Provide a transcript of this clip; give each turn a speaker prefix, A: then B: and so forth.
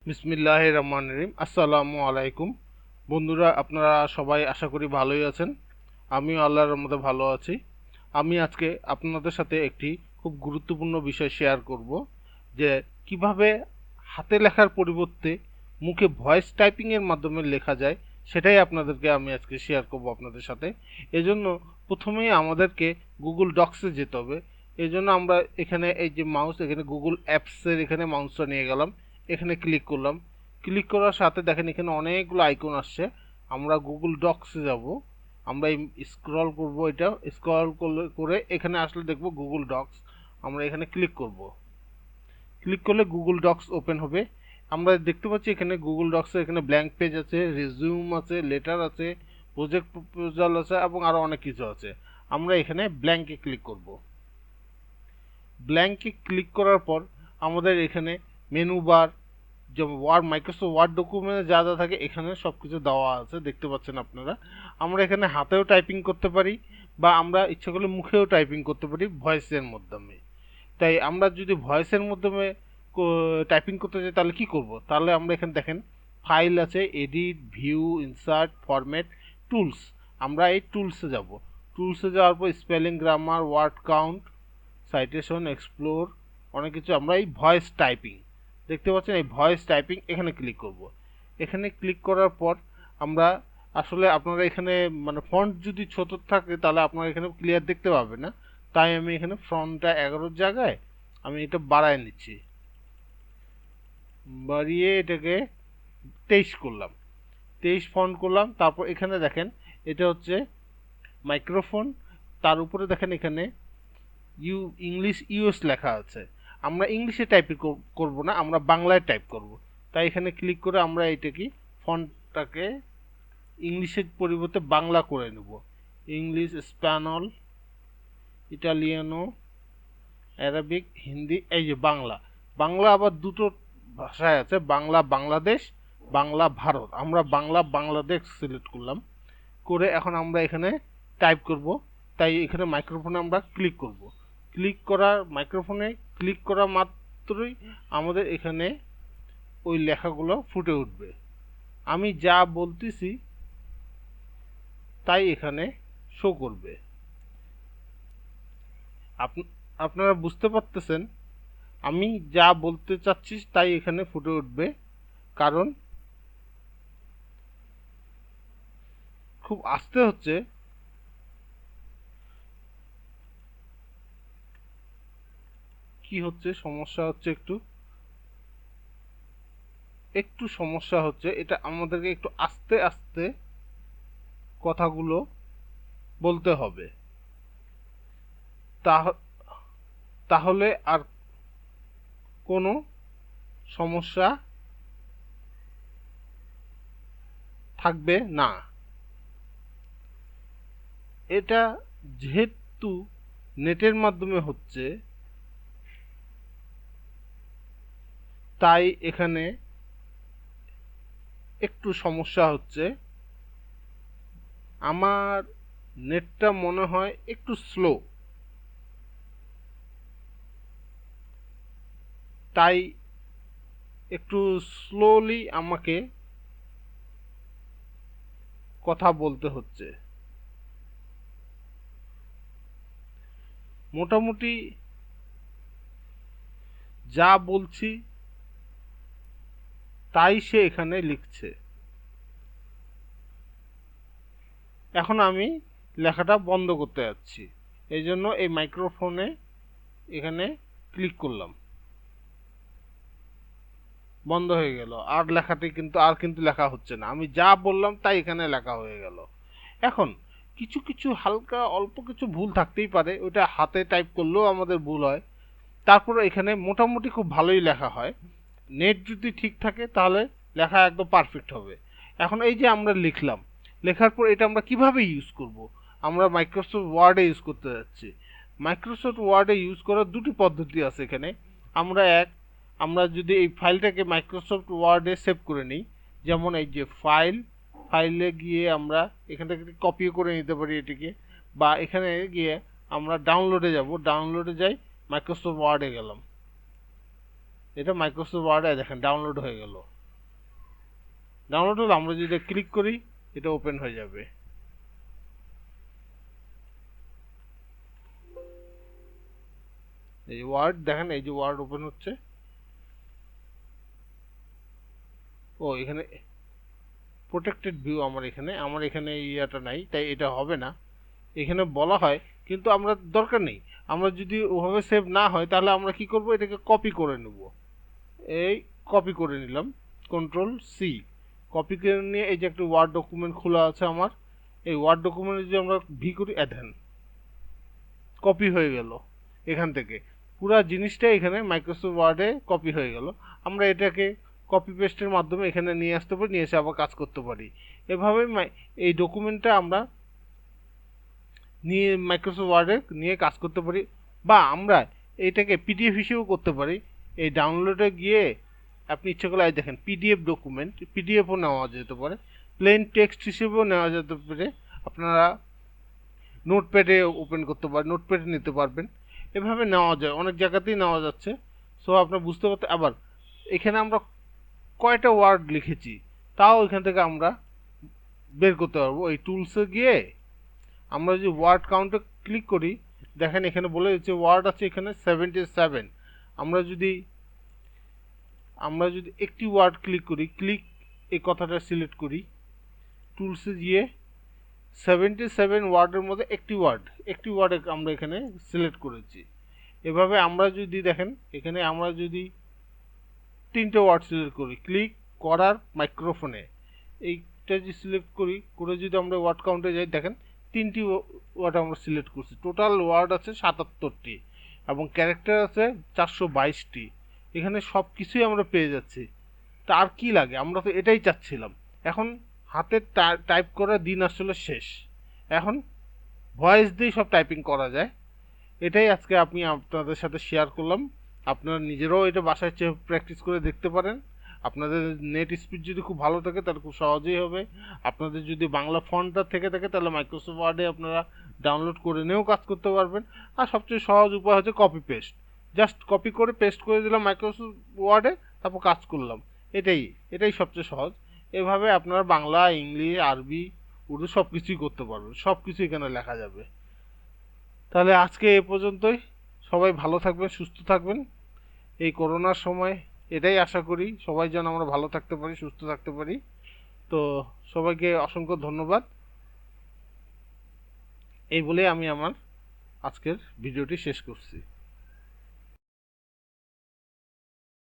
A: বিসমিল্লাহির রহমানির রহিম। আসসালামু আলাইকুম বন্ধুরা, আপনারা সবাই আশা করি ভালোই আছেন। আমিও আল্লাহর রহমতে ভালো আছি। আমি আজকে আপনাদের সাথে একটি খুব গুরুত্বপূর্ণ বিষয় শেয়ার করব, যে কিভাবে হাতে লেখার পরিবর্তে মুখে ভয়েস টাইপিংয়ের মাধ্যমে লেখা যায়। সেটাই আপনাদেরকে আমি আজকে শেয়ার করব আপনাদের সাথে। এজন্য প্রথমেই আমাদেরকে গুগল ডক্সে যেতে হবে। এজন্য আমরা এখানে এই যে মাউস, এখানে গুগল অ্যাপসের এখানে মাউসটা নিয়ে গেলাম, এখানে ক্লিক করলাম। ক্লিক করার সাথে দেখেন এখানে অনেকগুলো আইকন আসছে। আমরা গুগল ডক্সে যাব, আমরা স্ক্রল করব, এটা স্ক্রল করে এখানে আসলে দেখব গুগল ডক্স। আমরা এখানে ক্লিক করব। ক্লিক করলে গুগল ডক্স ওপেন হবে। আমরা দেখতে পাচ্ছি এখানে গুগল ডক্সে এখানে ব্ল্যাঙ্ক পেজ আছে, রেজিউম আছে, লেটার আছে, প্রজেক্ট প্রপোজাল আছে এবং আরও অনেক কিছু আছে। আমরা এখানে ব্ল্যাঙ্কে ক্লিক করব। ব্ল্যাঙ্কে ক্লিক করার পর আমাদের এখানে মেনু বার, যেমন মাইক্রোসফট ওয়ার্ড ডকুমেন্টে যা যা থাকে এখানে সব কিছু দেওয়া আছে, দেখতে পাচ্ছেন আপনারা। আমরা এখানে হাতেও টাইপিং করতে পারি বা আমরা ইচ্ছা করলে মুখেও টাইপিং করতে পারি ভয়েসের মাধ্যমে। তাই আমরা যদি ভয়েসের মাধ্যমে টাইপিং করতে চাই তাহলে কি করব? তাহলে আমরা এখানে দেখেন ফাইল আছে, edit, view, insert, format, tools. আমরা এই টুলসে যাব। টুলসে যাওয়ার পর spelling, grammar, word count, citation, explore, অনেক কিছু। আমরা এই ভয়েস টাইপিং দেখতে পাচ্ছেন, এই ভয়েস টাইপিং এখানে ক্লিক করব। এখানে ক্লিক করার পর আমরা আসলে আপনারা এখানে মানে ফন্ট যদি ছোট থাকে তাহলে আপনারা এখানে ক্লিয়ার দেখতে পাবেন না। তাই আমি এখানে ফন্টটা 11 জায়গায় আমি এটা বাড়ায় নিচ্ছি, বাড়িয়ে এটাকে 23 করলাম। 23 ফন্ট করলাম। তারপর এখানে দেখেন এটা হচ্ছে মাইক্রোফোন, তার উপরে দেখেন এখানে ইংলিশ ইউএস লেখা আছে। আমরা ইংলিশে টাইপ করব না, আমরা বাংলায় টাইপ করব। তাই এখানে ক্লিক করে আমরা এটাকে ফন্টটাকে ইংলিশের পরিবর্তে বাংলা করে নেব। ইংলিশ, স্প্যানল, ইটালিয়ানো, অ্যারাবিক, হিন্দি, এই যে বাংলা। বাংলা আবার দুটো ভাষায় আছে, বাংলা বাংলাদেশ, বাংলা ভারত। আমরা বাংলা বাংলাদেশ সিলেক্ট করলাম। করে এখন আমরা এখানে টাইপ করব। তাই এখানে মাইক্রোফোনে আমরা ক্লিক করব। মাইক্রোফোনে ক্লিক করা মাত্রই আমাদের এখানে ওই লেখাগুলো ফুটে উঠবে। আমি যা বলতেছি তাই এখানে শো করবে। আপনারা বুঝতে পারতেছেন আমি যা বলতে চাচ্ছি তাই এখানে ফুটে উঠবে, কারণ খুব আস্তে হচ্ছে। কি হচ্ছে সমস্যা হচ্ছে, একটু একটু সমস্যা হচ্ছে। এটা আমাদেরকে একটু আস্তে আস্তে কথাগুলো বলতে হবে, তাহলে আর কোনো সমস্যা থাকবে না। এটা যেহেতু নেটের মাধ্যমে হচ্ছে, তাই এখানে একটু সমস্যা হচ্ছে। আমার নেটটা মনে হয় একটু স্লো, তাই একটু স্লোলি আমাকে কথা বলতে হচ্ছে। মোটামুটি যা বলছি তাই সে এখানে লিখছে। এখন আমি লেখাটা বন্ধ করতে যাচ্ছি, এই জন্য এই মাইক্রোফোনে এখানে ক্লিক করলাম, বন্ধ হয়ে গেল। আর লেখাটি কিন্তু লেখা হচ্ছে না। আমি যা বললাম তাই এখানে লেখা হয়ে গেল। এখন কিছু কিছু হালকা অল্প কিছু ভুল থাকতেই পারে, ওটা হাতে টাইপ করলেও আমাদের ভুল হয়। তারপরে এখানে মোটামুটি খুব ভালোই লেখা হয়। নেট যদি ঠিক থাকে তাহলে লেখা একদম পারফেক্ট হবে। এখন এই যে আমরা লিখলাম, লেখার পর এটা আমরা কিভাবে ইউজ করব? আমরা মাইক্রোসফট ওয়ার্ডে ইউজ করতে যাচ্ছি। মাইক্রোসফট ওয়ার্ডে ইউজ করার দুটি পদ্ধতি আছে এখানে। আমরা যদি এই ফাইলটাকে মাইক্রোসফট ওয়ার্ডে সেভ করে নিই, যেমন এই যে ফাইলে গিয়ে আমরা এখান থেকে কপি করে নিতে পারি এটিকে, বা এখানে গিয়ে আমরা ডাউনলোডে যাব, ডাউনলোডে যাই, মাইক্রোসফট ওয়ার্ডে গেলাম। এটা মাইক্রোসফট ওয়ার্ডে দেখেন ডাউনলোড হয়ে গেল। ডাউনলোড হলে আমরা যদি ক্লিক করি এটা ওপেন হয়ে যাবে। এই ওয়ার্ড দেখেন, এই যে ওয়ার্ড ওপেন হচ্ছে। ও এখানে প্রোটেক্টেড ভিউ, আমার এখানে ইয়াটা নাই, তাই এটা হবে না। এখানে বলা হয় কিন্তু আমরা দরকার নেই। আমরা যদি ওভাবে সেভ না হয় তাহলে আমরা কি করব, এটাকে কপি করে নেব। এই কপি করে নিলাম, কন্ট্রোল সি। কপি করে নিয়ে এই যে একটা ওয়ার্ড ডকুমেন্ট খোলা আছে আমার, এই ওয়ার্ড ডকুমেন্টে যদি আমরা ভি করি, দেন কপি হয়ে গেল। এখান থেকে পুরা জিনিসটা এখানে মাইক্রোসফট ওয়ার্ডে কপি হয়ে গেল। আমরা এটাকে কপি পেস্টের মাধ্যমে এখানে নিয়ে আসতে পারি, নিয়ে এসে আবার কাজ করতে পারি। এভাবে এই ডকুমেন্টটা আমরা নিয়ে মাইক্রোসফট ওয়ার্ডে নিয়ে কাজ করতে পারি, বা আমরা এটাকে পিডিএফ হিসেবেও করতে পারি। এই ডাউনলোডে গিয়ে আপনি ইচ্ছে করলে দেখেন পিডিএফ ডকুমেন্ট, পিডিএফও নেওয়া যেতে পারে, প্লেন টেক্সট হিসেবেও নেওয়া যেতে পারে। আপনারা নোটপ্যাডে ওপেন করতে পারেন, নোটপ্যাডে নিতে পারবেন। এভাবে নেওয়া যায়, অনেক জায়গাতেই নেওয়া যাচ্ছে। সো আপনার বুঝতে পারতে, আবার এখানে আমরা কয়টা ওয়ার্ড লিখেছি তাও এখান থেকে আমরা বের করতে পারবো। এই টুলসে গিয়ে আমরা যদি ওয়ার্ড কাউন্টে ক্লিক করি, দেখেন এখানে বলে দিচ্ছে ওয়ার্ড আছে এখানে 77। আমরা যদি একটি ওয়ার্ড ক্লিক করি, এই কথাটা সিলেক্ট করি, টুলসে গিয়ে 77 ওয়ার্ডের মধ্যে একটি ওয়ার্ড আমরা এখানে সিলেক্ট করেছি। এভাবে আমরা যদি দেখেন এখানে আমরা যদি 3টে ওয়ার্ড সিলেক্ট করি, ক্লিক করার মাইক্রোফোনে এইটা যদি সিলেক্ট করি, করে যদি আমরা ওয়ার্ড কাউন্টে যাই, দেখেন 3টি ওয়ার্ড আমরা সিলেক্ট করছি। টোটাল ওয়ার্ড আছে 77টি এবং ক্যারেক্টার আছে 422টি। এখানে সব কিছুই আমরা পেয়ে যাচ্ছি। তা আর কি লাগে, আমরা তো এটাই চাচ্ছিলাম। এখন হাতে টাইপ করার দিন আসলে শেষ, এখন ভয়েস দিয়ে সব টাইপিং করা যায়। এটাই আজকে আমি আপনাদের সাথে শেয়ার করলাম। আপনারা নিজেরাও এটা বাসায় প্র্যাকটিস করে দেখতে পারেন। আপনাদের নেট স্পিড যদি খুব ভালো থাকে তাহলে খুব সহজেই হবে। আপনাদের যদি বাংলা ফন্টটা থেকে থাকে তাহলে মাইক্রোসফট ওয়ার্ডে আপনারা ডাউনলোড করে নিয়েও কাজ করতে পারবেন। আর সবচেয়ে সহজ উপায় হচ্ছে কপি পেস্ট, জাস্ট কপি করে পেস্ট করে দিলাম মাইক্রোসফট ওয়ার্ডে, তারপর কাজ করলাম। এটাই সবচেয়ে সহজ। এভাবে আপনারা বাংলা, ইংলিশ, আরবি, উর্দু সব কিছুই করতে পারবেন, সব কিছু এখানে লেখা যাবে। তাহলে আজকে এ পর্যন্তই। সবাই ভালো থাকবেন, সুস্থ থাকবেন। এই করোনার সময় এটাই আশা করি, সবাই যেন আমরা ভালো থাকতে পারি, সুস্থ থাকতে পারি। তো সবাইকে অসংখ্য ধন্যবাদ। এই বলে আমি আমার আজকের ভিডিওটি শেষ করছি।